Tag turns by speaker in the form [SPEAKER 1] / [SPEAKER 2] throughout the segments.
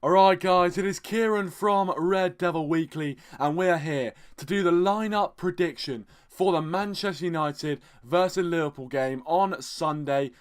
[SPEAKER 1] Alright guys, it is Ciaran from Red Devil Weekly and we are here to do the lineup prediction for the Manchester United versus Liverpool game on Sunday,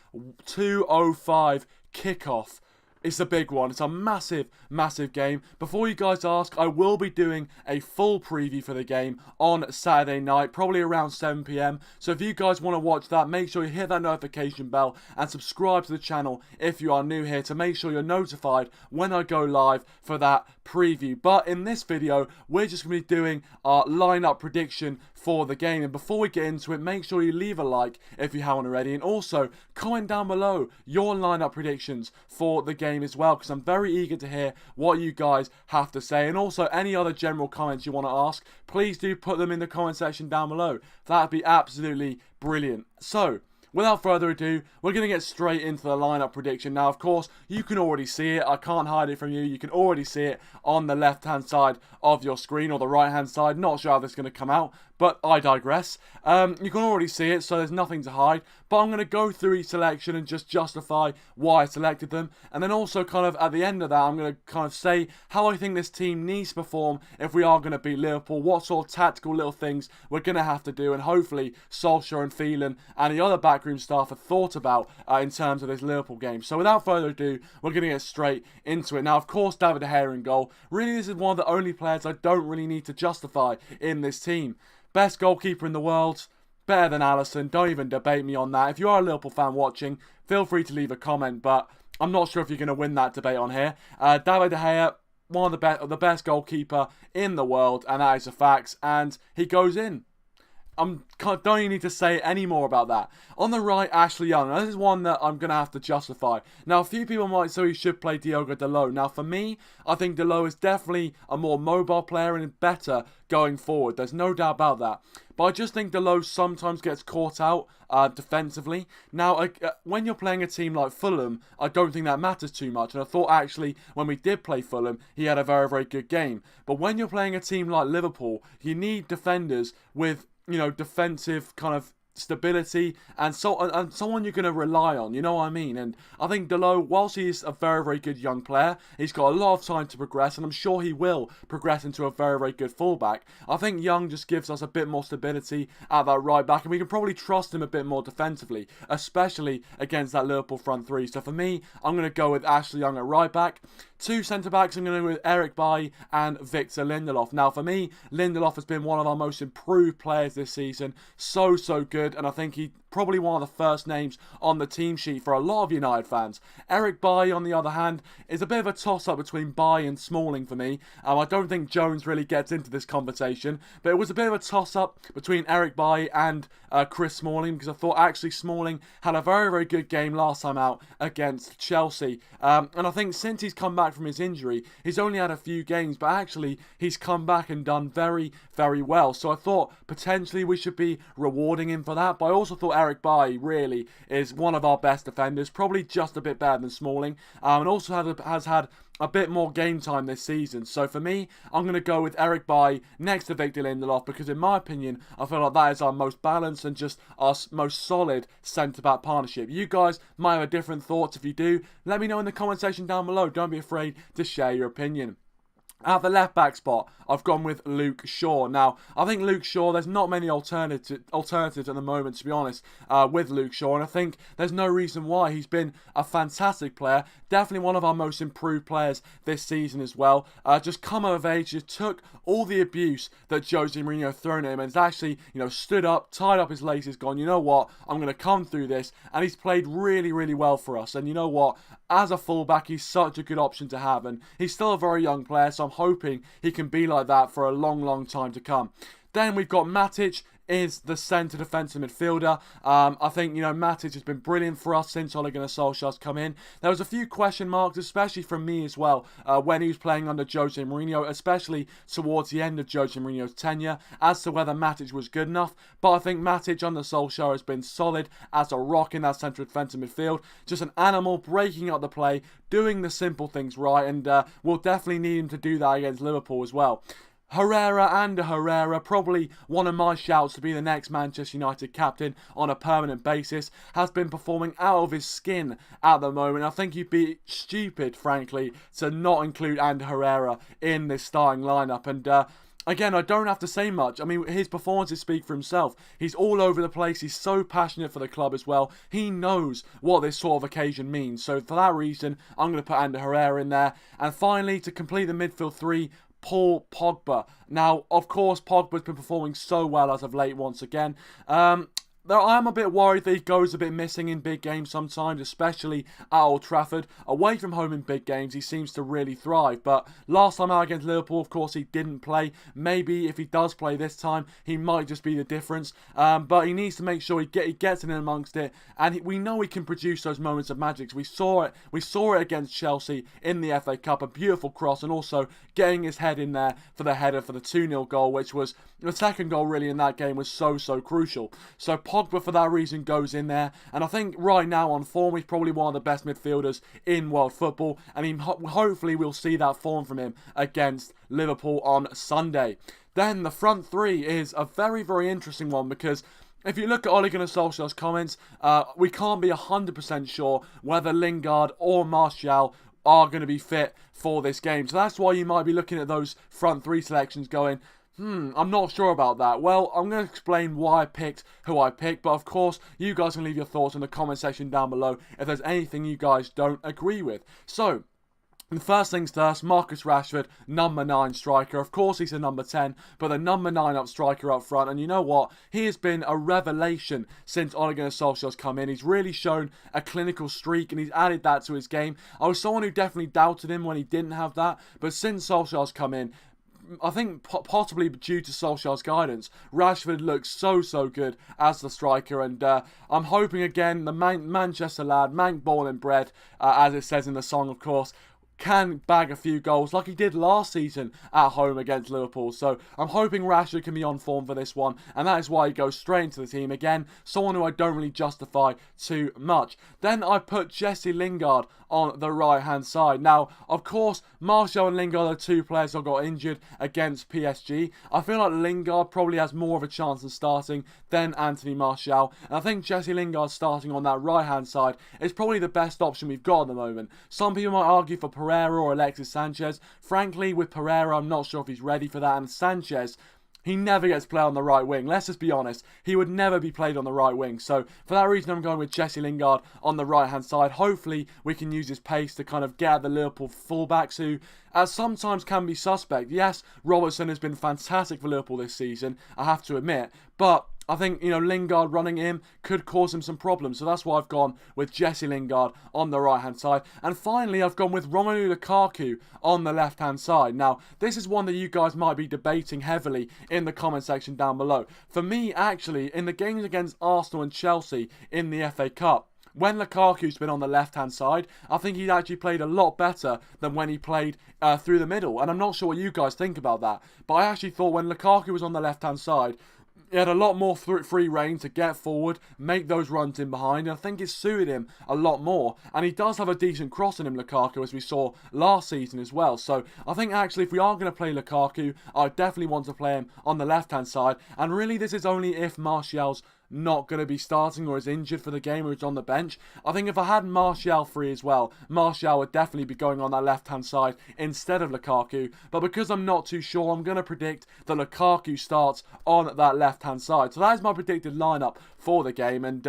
[SPEAKER 1] 2:05 kickoff. It's a big one. It's a massive, massive game. Before you guys ask, I will be doing a full preview for the game on Saturday night, probably around 7 PM. So if you guys want to watch that, make sure you hit that notification bell and subscribe to the channel if you are new here to make sure you're notified when I go live for that preview. But in this video, we're just going to be doing our lineup prediction for the game. And before we get into it, make sure you leave a like if you haven't already. And also, comment down below your lineup predictions for the game as well, because I'm very eager to hear what you guys have to say. And also, any other general comments you want to ask, please do put them in the comment section down below. That'd be absolutely brilliant. So, without further ado, we're going to get straight into the lineup prediction. Now, of course, you can already see it. I can't hide it from you. You can already see it on the left-hand side of your screen or the right-hand side. Not sure how this is going to come out, but I digress. You can already see it, so there's nothing to hide. But I'm going to go through each selection and just justify why I selected them. And then also kind of at the end of that, I'm going to kind of say how I think this team needs to perform if we are going to beat Liverpool. What sort of tactical little things we're going to have to do. And hopefully Solskjaer and Phelan and the other backroom staff have thought about in terms of this Liverpool game. So without further ado, we're going to get straight into it. Now, of course, David De Gea in goal. Really, this is one of the only players I don't really need to justify in this team. Best goalkeeper in the world, better than Alisson. Don't even debate me on that. If you are a Liverpool fan watching, feel free to leave a comment, but I'm not sure if you're going to win that debate on here. David De Gea, one of the best goalkeeper in the world, and that is a fact, and he goes in. Don't even need to say any more about that. On the right, Ashley Young. Now, this is one that I'm going to have to justify. Now, a few people might say he should play Diogo Dalot. Now, for me, I think Dalot is definitely a more mobile player and better going forward. There's no doubt about that. But I just think Dalot sometimes gets caught out defensively. Now, when you're playing a team like Fulham, I don't think that matters too much. And I thought, actually, when we did play Fulham, he had a very, very good game. But when you're playing a team like Liverpool, you need defenders with, you know, defensive kind of stability and someone you're going to rely on, you know what I mean? And I think Dalot, whilst he's a very, very good young player, he's got a lot of time to progress, and I'm sure he will progress into a very, very good fullback. I think Young just gives us a bit more stability at that right back, and we can probably trust him a bit more defensively, especially against that Liverpool front three. So for me, I'm going to go with Ashley Young at right back. Two centre-backs, I'm going to go with Eric Bailly and Victor Lindelof. Now, for me, Lindelof has been one of our most improved players this season. So good, and I think he probably one of the first names on the team sheet for a lot of United fans. Eric Bailly, on the other hand, is a bit of a toss-up between Bailly and Smalling for me. I don't think Jones really gets into this conversation, but it was a bit of a toss-up between Eric Bailly and Chris Smalling, because I thought actually Smalling had a very, very good game last time out against Chelsea. And I think since he's come back from his injury, he's only had a few games, but actually he's come back and done very, very well. So I thought potentially we should be rewarding him for that, but I also thought Eric Bailly really is one of our best defenders, probably just a bit better than Smalling, and also has had a bit more game time this season. So for me, I'm going to go with Eric Bailly next to Victor Lindelof, because in my opinion, I feel like that is our most balanced and just our most solid centre-back partnership. You guys might have different thoughts. If you do, let me know in the comment section down below. Don't be afraid to share your opinion. At the left-back spot, I've gone with Luke Shaw. Now, I think Luke Shaw, there's not many alternatives at the moment, to be honest, with Luke Shaw. And I think there's no reason why. He's been a fantastic player. Definitely one of our most improved players this season as well. Just come of age, just took all the abuse that Jose Mourinho thrown at him, and has actually, you know, stood up, tied up his laces, gone, you know what, I'm going to come through this. And he's played really, really well for us. And you know what, as a fullback, he's such a good option to have. And he's still a very young player, so I'm hoping he can be like that for a long, long time to come. Then we've got Matic is the centre defensive midfielder. I think, you know, Matic has been brilliant for us since Ole Gunnar Solskjaer's come in. There was a few question marks, especially from me as well, when he was playing under Jose Mourinho, especially towards the end of Jose Mourinho's tenure, as to whether Matic was good enough. But I think Matic under Solskjaer has been solid as a rock in that centre defensive midfield. Just an animal, breaking up the play, doing the simple things right, and we'll definitely need him to do that against Liverpool as well. Herrera, probably one of my shouts to be the next Manchester United captain on a permanent basis, has been performing out of his skin at the moment. I think you'd be stupid, frankly, to not include Ander Herrera in this starting lineup. And again, I don't have to say much. I mean, his performances speak for himself. He's all over the place. He's so passionate for the club as well. He knows what this sort of occasion means. So for that reason, I'm going to put Ander Herrera in there. And finally, to complete the midfield three, Paul Pogba. Now, of course, Pogba's been performing so well as of late once again. I am a bit worried that he goes a bit missing in big games sometimes, especially at Old Trafford. Away from home in big games, he seems to really thrive. But last time out against Liverpool, of course, he didn't play. Maybe if he does play this time, he might just be the difference. But he needs to make sure he gets in amongst it. And we know he can produce those moments of magic. We saw it. We saw it against Chelsea in the FA Cup. A beautiful cross, and also getting his head in there for the header for the 2-0 goal, which was the second goal really in that game, was so crucial. So Pogba, for that reason, goes in there. And I think right now on form, he's probably one of the best midfielders in world football. And hopefully we'll see that form from him against Liverpool on Sunday. Then the front three is a very interesting one, because if you look at Ole Gunnar Solskjaer's comments, we can't be 100% sure whether Lingard or Martial are going to be fit for this game. So that's why you might be looking at those front three selections going, I'm not sure about that. Well, I'm going to explain why I picked who I picked, but of course, you guys can leave your thoughts in the comment section down below if there's anything you guys don't agree with. So, first things first, Marcus Rashford, number 9 striker. Of course, he's a number 10, but the number 9 up striker up front. And you know what? He has been a revelation since Ole Gunnar Solskjaer's come in. He's really shown a clinical streak, and he's added that to his game. I was someone who definitely doubted him when he didn't have that, but since Solskjaer's come in, I think possibly due to Solskjaer's guidance, Rashford looks so good as the striker, and I'm hoping again the Manchester lad, Mank born and bred, as it says in the song, of course, can bag a few goals like he did last season at home against Liverpool. So I'm hoping Rashford can be on form for this one, and that is why he goes straight into the team. Again, someone who I don't really justify too much. Then I put Jesse Lingard on the right hand side. Now, of course, Martial and Lingard are 2 players who got injured against PSG. I feel like Lingard probably has more of a chance of starting than Anthony Martial, and I think Jesse Lingard starting on that right hand side is probably the best option we've got at the moment. Some people might argue for Pereira or Alexis Sanchez. Frankly, with Pereira, I'm not sure if he's ready for that, and Sanchez, he never gets played on the right wing. Let's just be honest. He would never be played on the right wing. So for that reason, I'm going with Jesse Lingard on the right-hand side. Hopefully, we can use his pace to kind of get at the Liverpool fullbacks who sometimes can be suspect. Yes, Robertson has been fantastic for Liverpool this season, I have to admit. But I think, Lingard running in could cause him some problems. So that's why I've gone with Jesse Lingard on the right-hand side. And finally, I've gone with Romelu Lukaku on the left-hand side. Now, this is one that you guys might be debating heavily in the comment section down below. For me, actually, in the games against Arsenal and Chelsea in the FA Cup, when Lukaku's been on the left-hand side, I think he's actually played a lot better than when he played through the middle. And I'm not sure what you guys think about that. But I actually thought when Lukaku was on the left-hand side, he had a lot more free reign to get forward, make those runs in behind, and I think it suited him a lot more. And he does have a decent cross in him, Lukaku, as we saw last season as well. So I think actually if we are going to play Lukaku, I definitely want to play him on the left-hand side. And really this is only if Martial's not going to be starting or is injured for the game or is on the bench. I think if I had Martial free as well, Martial would definitely be going on that left-hand side instead of Lukaku. But because I'm not too sure, I'm going to predict that Lukaku starts on that left-hand side. So that is my predicted lineup for the game, and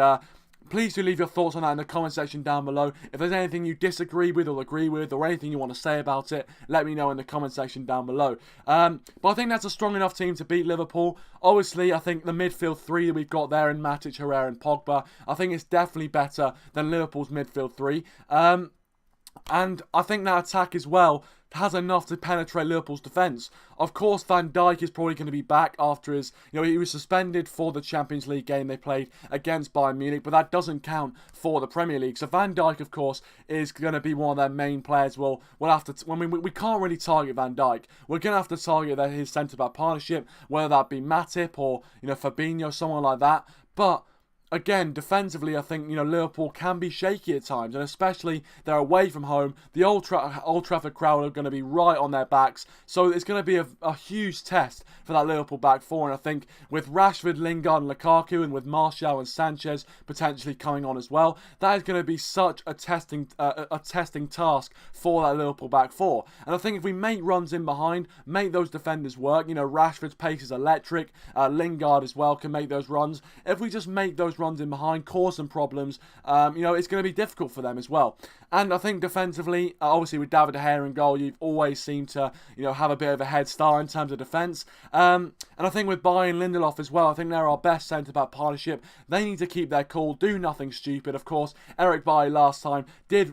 [SPEAKER 1] please do leave your thoughts on that in the comment section down below. If there's anything you disagree with or agree with or anything you want to say about it, let me know in the comment section down below. But I think that's a strong enough team to beat Liverpool. Obviously, I think the midfield three that we've got there in Matic, Herrera and Pogba, I think it's definitely better than Liverpool's midfield three. And I think that attack as well has enough to penetrate Liverpool's defence. Of course, Van Dijk is probably going to be back after his, he was suspended for the Champions League game they played against Bayern Munich, but that doesn't count for the Premier League. So Van Dijk, of course, is going to be one of their main players. We'll have to, we can't really target Van Dijk. We're going to have to target his centre-back partnership, whether that be Matip or, Fabinho, someone like that. But again, defensively, I think, Liverpool can be shaky at times, and especially they're away from home. The Old Trafford crowd are going to be right on their backs, so it's going to be a huge test for that Liverpool back four. And I think with Rashford, Lingard, and Lukaku, and with Martial and Sanchez potentially coming on as well, that is going to be such a testing task for that Liverpool back four. And I think if we make runs in behind, make those defenders work. Rashford's pace is electric. Lingard as well can make those runs. If we just make those runs in behind, cause some problems, it's going to be difficult for them as well. And I think defensively, obviously with David De Gea in goal, you've always seemed to, have a bit of a head start in terms of defence. And I think with Bailly and Lindelof as well, I think they're our best centre-back partnership. They need to keep their cool, do nothing stupid. Of course, Eric Bailly last time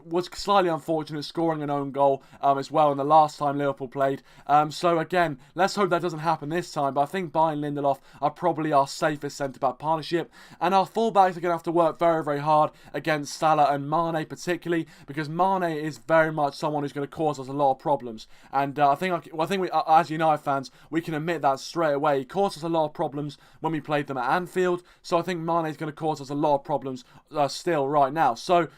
[SPEAKER 1] was slightly unfortunate, scoring an own goal as well in the last time Liverpool played. So again, let's hope that doesn't happen this time. But I think Bailly and Lindelof are probably our safest centre-back partnership. And our fullbacks are going to have to work very, very hard against Salah and Mane particularly, because Mane is very much someone who's going to cause us a lot of problems. And I think we, as United fans, we can admit that straight away. He caused us a lot of problems when we played them at Anfield. So I think Mane is going to cause us a lot of problems still right now. So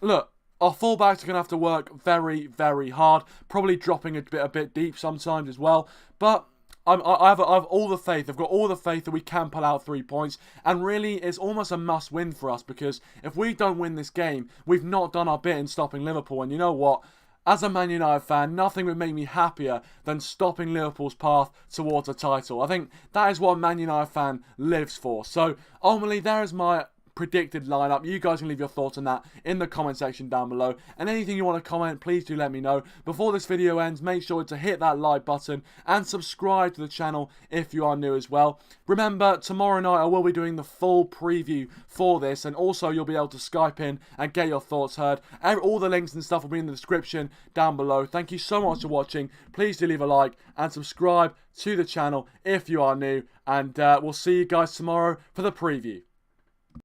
[SPEAKER 1] look, our fullbacks are going to have to work very, very hard, probably dropping a bit deep sometimes as well. But I have all the faith. I've got all the faith that we can pull out 3 points. And really, it's almost a must-win for us, because if we don't win this game, we've not done our bit in stopping Liverpool. And you know what? As a Man United fan, nothing would make me happier than stopping Liverpool's path towards a title. I think that is what a Man United fan lives for. So, ultimately, there is my predicted lineup. You guys can leave your thoughts on that in the comment section down below, and anything you want to comment, please do let me know. Before this video ends, make sure to hit that like button and subscribe to the channel if you are new as well. Remember, tomorrow night I will be doing the full preview for this, and also you'll be able to Skype in and get your thoughts heard. All the links and stuff will be in the description down below. Thank you so much for watching. Please do leave a like and subscribe to the channel if you are new, and we'll see you guys tomorrow for the preview.